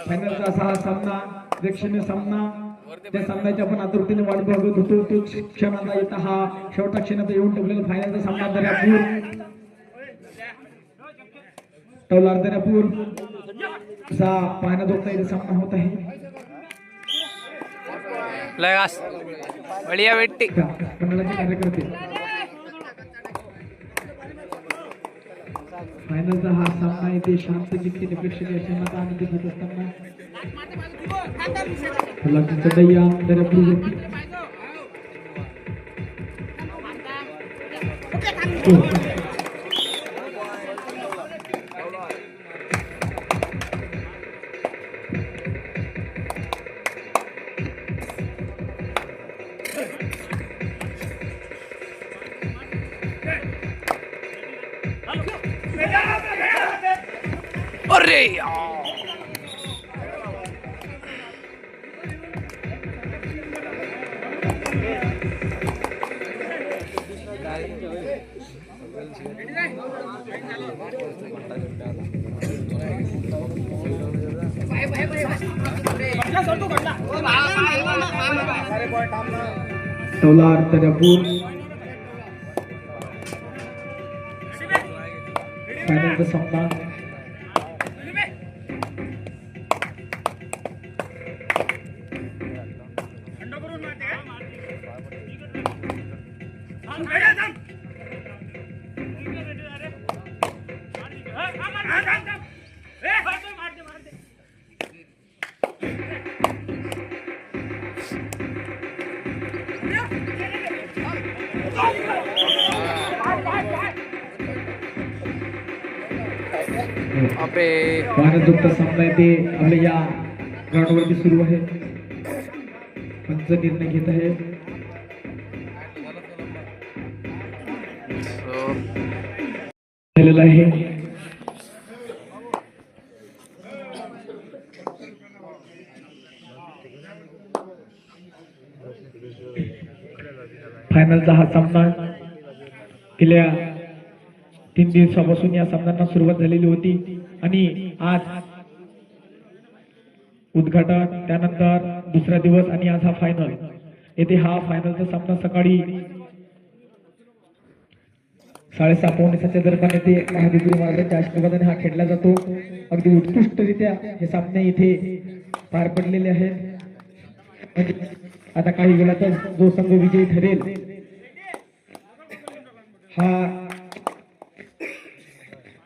फायनलचा असा सामना प्रेक्षणीय सामना त्या सामन्याची आपण आतुरतेने वाट बघत होतो तो क्षण आता येता हा शेवटचा क्षण आता येऊन ठेवलेला फायनलचा सामना दर्यापूर तौलार दर्यापूर असा पाहण्यात होता इथे सामना होत आहे मंडळाचे कार्यकर्ते फायनलचा हा सामना इथे शांत जिंकणे प्रेक्षणीय क्षणाचा आनंद घेत असताना चढैया दर्यापूर अरे तौलार दर्यापूर फायनलचा सामना भारत सामना येथे आपल्या या ग्राउंडवरती सुरू आहे पंच निर्णय घेत आहे झालेला आहे फायनलचा हा सामना गेल्या 3 दिवसापासून या सामन्यांना सुरुवात झालेली होती आणि आज उद्घाटन त्यानंतर दुसरा दिवस आणि आज हा फायनल येथे हा फायनलचा सामना सकाळी 6:30-7:45 दरम्यान येथे महादेवगिरी महाराजांच्या आशीर्वादाने हा खेळला जातो अगदी उत्कृष्टरित्या हे सामने इथे पार पडलेले आहेत आता काही वेळातच जो संघ विजयी ठरेल हा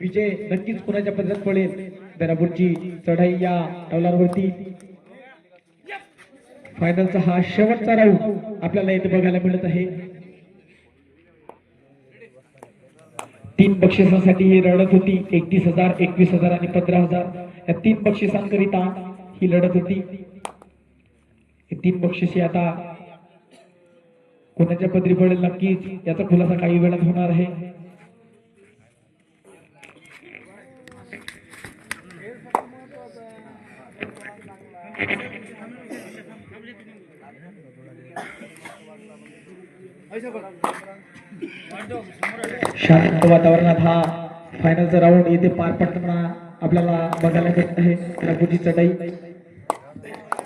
विजय नक्कीच कोणाच्या पदरात पडेल दर्यापूरची चढाई या टॉलरवरती फायनलचा हा शेवटचा राऊंड आपल्याला इथे बघायला मिळत आहे 3 बक्षिसांसाठी ही लढत होती 31,000 21,000 आणि 15,000 या 3 बक्षिसांकरिता ही लढत होती 3 बक्षिसे आता कोणाच्या पदरी पडेल नक्कीच याचा खुलासा काही वेळात होणार आहे शांत वातावरणात हा फायनलचा राऊंड येथे पार पडताना आपल्याला बघायला मिळत आहे दर्यापूरची चढाई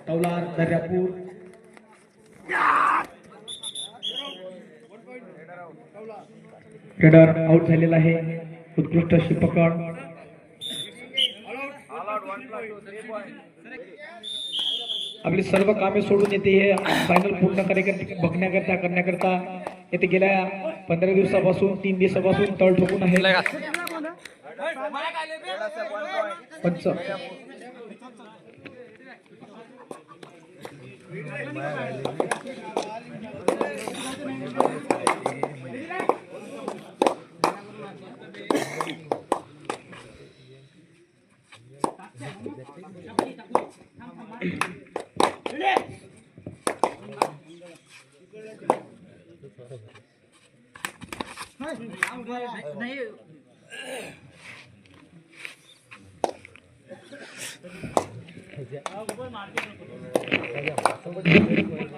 तौलार दर्यापूर रेडर आउट झालेला आहे उत्कृष्ट अशी पकड आपली सर्व कामे सोडून येते हे फायनल पूर्ण करण्याकरता येथे गेल्या 15 दिवसापासून 3 दिवसापासून तळ ठोकून आहे पंच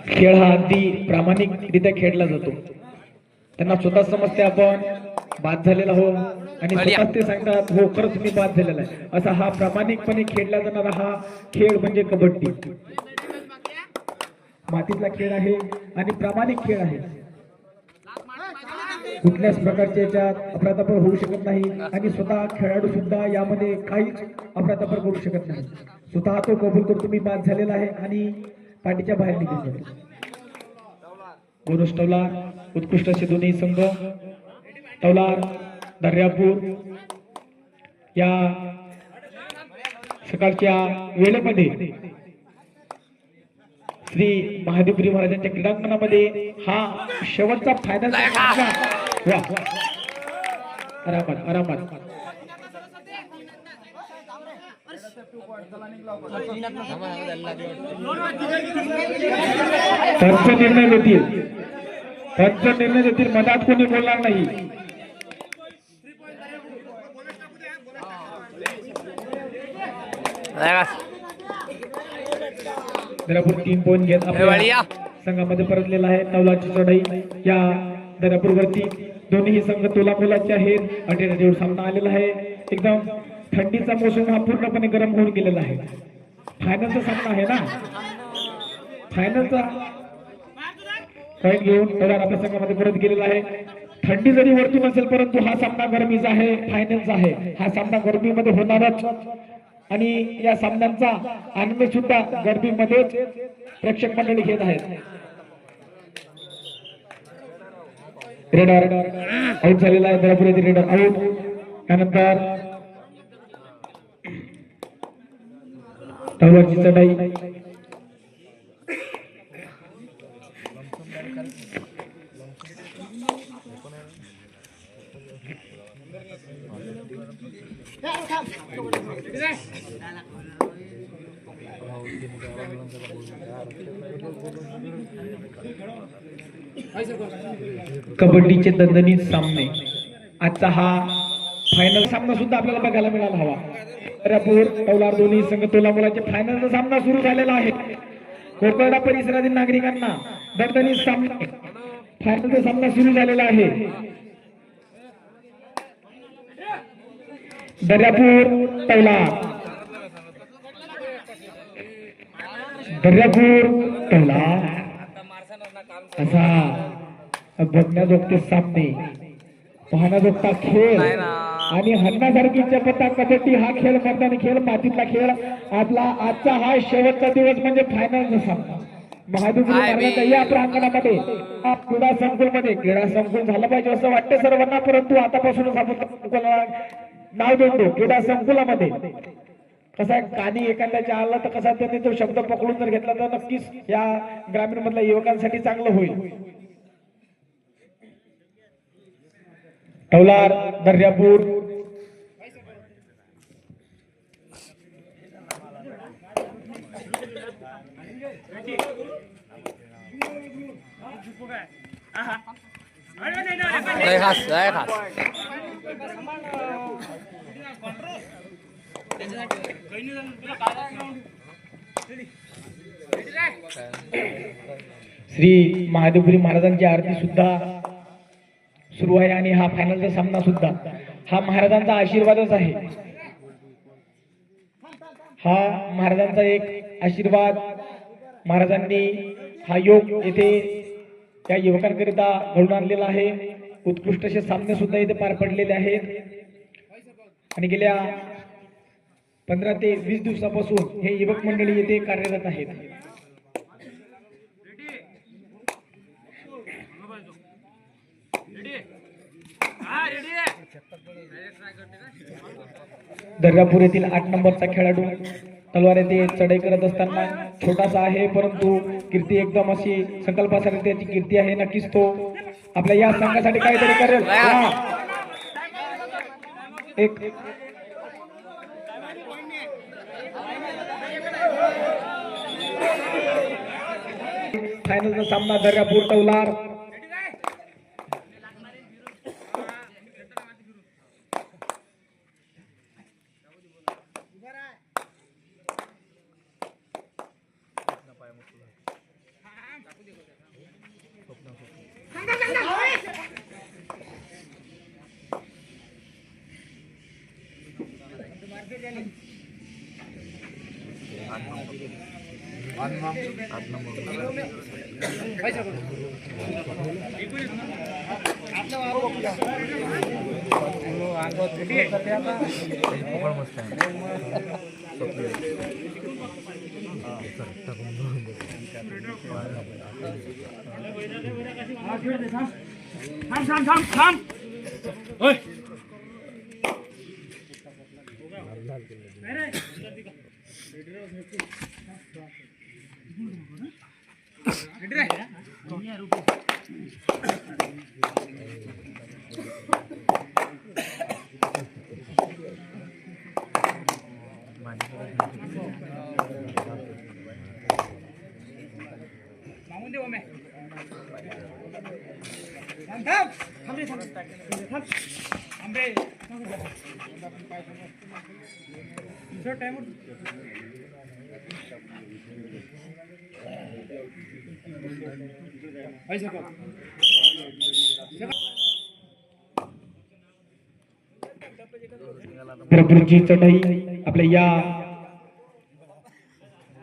खेळ हा अगदी प्रामाणिकरित्या खेळला जातो. त्यांना स्वतः समजते आपण बाद झालेला हो आणि स्वतः ते सांगतात हो खरंच मी बाद झालेला आहे. असा हा प्रामाणिकपणे खेळला जाणारा हा खेळ म्हणजे कबड्डी. मातीतला खेळ आहे आणि प्रामाणिक खेळ आहे. कुठल्याच प्रकारचे याच्यात अफरातफर होऊ शकत नाही आणि स्वतः खेळाडू सुद्धा यामध्ये काहीच अफरातफर करू शकत नाही. स्वतः तो कबूल करतो मी बाद झालेला आहे आणि पाठीच्या बाहेर निघून जातो. बोनस तवलार उत्कृष्ट असे दोन्ही संघ तवलार दर्यापूर या सकाळच्या वेळेमध्ये श्री महादेवगिरी महाराजांच्या क्रीडांगणामध्ये हा शेवटचा फायनल. आरामात आरामात पंच निर्णय देतील. पंच निर्णय देतील. मधात कोणी बोलणार नाही. दर्यापूर 3 पॉईंट घेत आपल्या संघामध्ये परतलेला आहे. तवलाची चढाई या दर्यापूर वरती दोन्ही संघ तोलामोलाचे आहेत. अटीतटीवर सामना आलेला आहे. एकदम थंडीचा मोसम हा पूर्णपणे गरम होऊन गेलेला आहे. फायनलचा सामना आहे ना. फायनलचा पॉईंट घेऊन तवलार आपल्या संघामध्ये परत गेलेला आहे. थंडी जरी वरती नसेल परंतु हा सामना गरमीचा आहे. फायनलचा आहे. हा सामना गरमीमध्ये होणारच आणि या सामन्यांचा आनंद सुद्धा गर्दीमध्येच प्रेक्षक मंडळी घेत आहेत. रेडर आउट झालेला आहे. दर्यापूर येथे रेडर आउट. त्यानंतर तलवारची चढाई कबड्डीचे दणदणीत सामने. आजचा हा फायनल सामना सुद्धा आपल्याला बघायला मिळाला हवा. दर्यापूर तवलार दोन्ही संघ तोलामोलाचे फायनलचा सामना सुरू झालेला आहे. कोकळडा परिसरातील नागरिकांना दणदणीत सामना फायनलचा सामना सुरू झालेला आहे. दर्यापूर तवलार दर्यापूर तवलार असा बघण्याजोगते सामने पाहण्याजोगता खेळ आणि हरणासारखी चपता कबड्डी हा खेळ मैदानी खेळ मातीतला खेळ. आपला आजचा हा शेवटचा दिवस म्हणजे फायनलचा सामना महादेवगिरी या प्रांगणामध्ये क्रीडा संकुलमध्ये. क्रीडा संकुल झालं पाहिजे असं वाटतं सर्वांना परंतु आतापासूनच आपण नाव देतो क्रीडा संकुलामध्ये. कसा कानी एखाद्याच्या आला तर कसा त्यांनी तो शब्द पकडून जर घेतला तर नक्कीच या ग्रामीण मधल्या युवकांसाठी चांगलं होईल. तवलार दर्यापूर श्री महादेवगिरी महाराजांची आरती सुद्धा सुरू आहे आणि हा फायनलचा सामना सुद्धा हा महाराजांचा आशीर्वादच आहे. हा महाराजांचा एक आशीर्वाद. महाराजांनी हा योग येथे त्या युवकांकरिता घडून आणलेला आहे. उत्कृष्ट असे सामने सुद्धा इथे पार पडलेले आहेत आणि गेल्या 15 ते 20 दिवसापासून हे युवक मंडळी येथे कार्यरत आहेत. दर्यापूर येथील 8 नंबरचा खेळाडू तलवार येथे चढाई करत असताना छोटासा आहे परंतु कीर्ती एकदम अशी संकल्पासाठी त्याची कीर्ती आहे. नक्कीच तो आपल्या या संघासाठी काहीतरी करेल. एक फायनलचा सामना दर्यापूर तलवार दर्यापूरची चढाई आपल्या या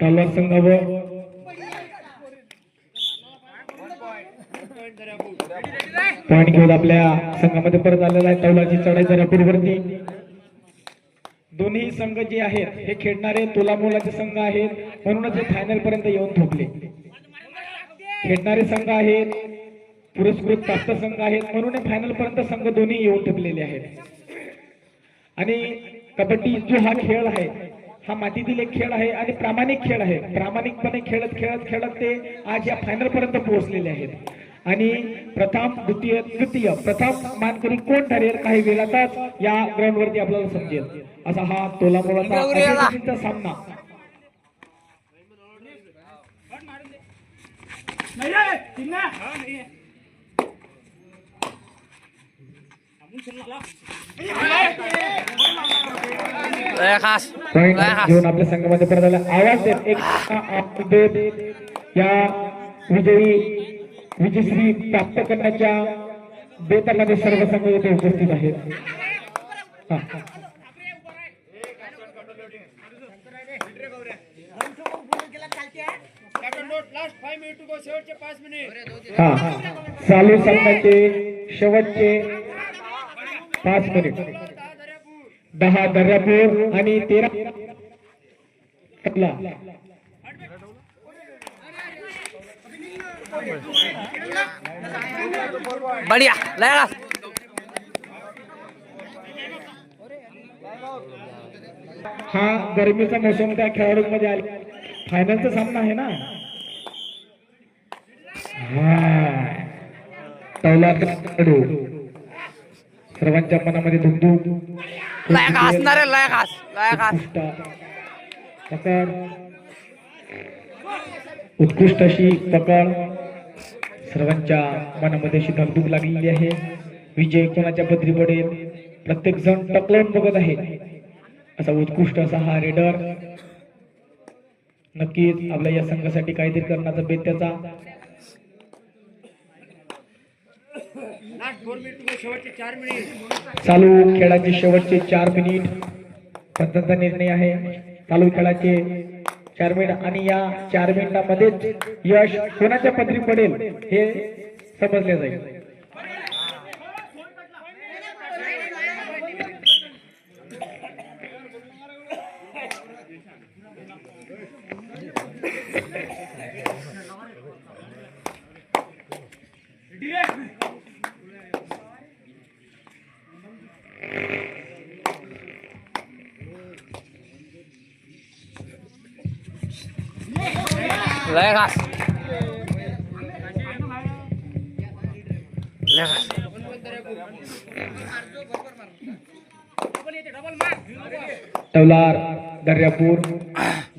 तलवार संघावर पॉइंट घेऊन आपल्या संघामध्ये परत आलेला आहे. तलवारची चढाई दर्यापूरवरती दोन्ही संघ जे आहेत हे खेळणारे तोलामोलाचे संघ आहेत म्हणूनच हे फायनल पर्यंत येऊन थोपले. खेळणारे संघ आहेत पुरस्कृत प्राप्त संघ आहेत म्हणून हे फायनल पर्यंत संघ दोन्ही येऊन थोपलेले आहेत. आणि कबड्डी जो हा खेळ आहे हा मातीतील एक खेळ आहे आणि प्रामाणिक खेळ आहे. प्रामाणिकपणे खेळत खेळत खेळत ते आज या फायनल पर्यंत पोहोचलेले आहेत. आणि प्रथम द्वितीय तृतीय प्रथम मानकरी कोण ठरेल काही वेळातच या ग्राउंड वरती आपल्याला समजेल. असा हा तोलामोलाचा सामना घेऊन आपल्या संघामध्ये परत आला. आवाज देत एक या विजयश्री प्राप्त करण्याच्या बेतामध्ये सर्व संघ येथे उपस्थित आहेत. चालू सामन्याचे शेवटचे 5 मिनिट 10 दर्यापूर आणि 13 बढ़िया लगा. हा गरमीचा मोसम त्या खेळाडूंमध्ये आले. फायनलचा सामना आहे ना. खेळाडू सर्वांच्या मनामध्ये धुमधूम पकड उत्कृष्ट अशी पकड सर्वांच्या मनामध्ये अशी धगधग लागलेली आहे. विजय कोणाच्या पदरी पडेल प्रत्येक जण टकलून बघत आहे. असा उत्कृष्ट असा हा रेडर नक्कीच आपल्या या संघासाठी काहीतरी करण्याचा बेत त्याचा. चालू खेळाचे शेवटचे 4 मिनिट पंचांचा निर्णय आहे. चालू खेळाचे 4 मिनिट आणि या 4 मिनिटांमध्येच यश कोणाच्या पदरी पडेल हे समजले जाईल. लय घास लय घास तवलार दर्यापूर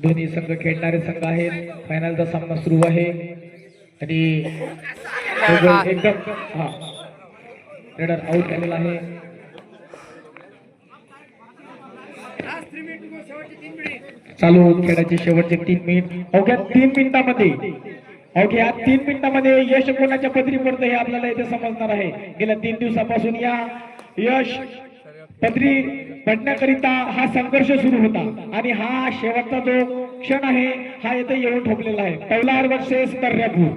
दोन्ही संघ खेळणारे संघ आहेत. फायनलचा सामना सुरू आहे आणि एकदम हा रेडर आउट झालेला आहे. चालू खेळाचे शेवटचे 3 मिनिट. अवघ्या 3 मिनिटांमध्ये अवघ्या 3 मिनिटांमध्ये यश कोणाच्या पदरी पडतं हे आपल्याला इथे समजणार आहे. गेल्या 3 दिवसापासून या यश पदरी पडण्याकरिता हा संघर्ष सुरू होता आणि हा शेवटचा जो क्षण आहे हा इथे येऊन ठोकलेला आहे. तवलार वर्सेस दर्यापूर.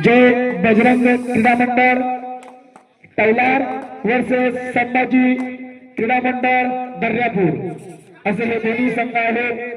जय बजरंग क्रीडा मंडळ तवलार वर्सेस संभाजी क्रीडा मंडळ दर्यापूर असे हे दोन्ही संघ आहेत.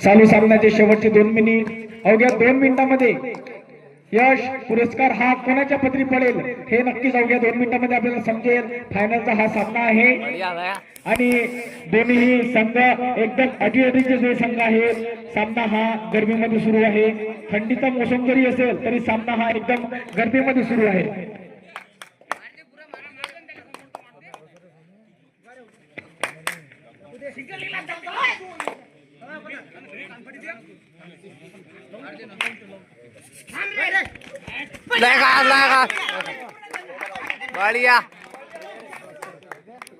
चालू सामन्याचे शेवटचे 2 मिनिट. अवघ्या 2 मिनिटांमध्ये यश पुरस्कार हा कोणाच्या पदरी पडेल हे नक्कीच अवघ्या 2 मिनिटांमध्ये आपल्याला समजेल. फायनलचा हा सामना आहे आणि दोन्ही संघ एकदम अटीअटीचे जे संघ आहे. सामना हा गरमीमध्ये सुरू आहे. थंडीचा मोसम जरी असेल तरी सामना हा एकदम गरमीमध्ये सुरू आहे. लय घास बाळिया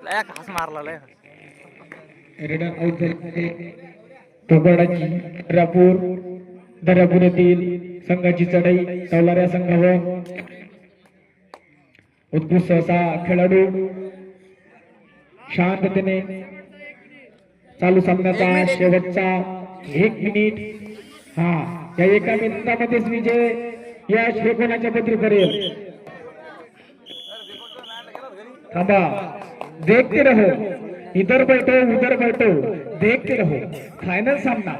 लय घास मारला लय रेडर आउट झाले. टोगडाची दर्यापूर येथील संघाची चढाई तवलाऱ्या संघावर उत्कृष्ट असा खेळाडू शांततेने चालू सामन्याचा शेवटचा 1 मिनिट. हा या 1 मिनिटामध्येच विजय यश हे कोणाच्या पदरी करेल. थांबा देखते रहो इधर बैठो उधर बैठो देखते रहो. फाइनल सामना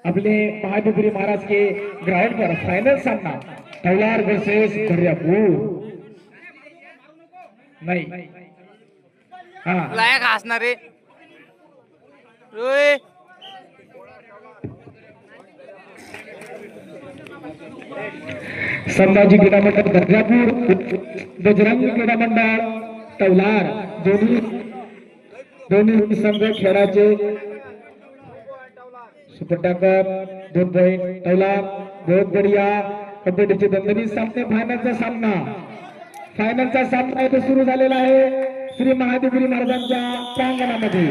अपने महादेवपुरी महाराज के ग्राउंड पर फाइनल सामना तवलार वर्सेस दर्यापूर. नाही हा लय घास ना रे रोय संभाजी क्रीडा मंडळ दर्यापूर बजरंग क्रीडा मंडळ तवलार दोन्ही संघ खेळाचे सुपर टॅकर 2 पॉइंट तवलार. बहुत बढ़िया कबड्डीचे दणदणीत सामने. फायनलचा सामना इथे सुरू झालेला आहे श्री महादेवपुरी महाराजांच्या प्रांगणामध्ये.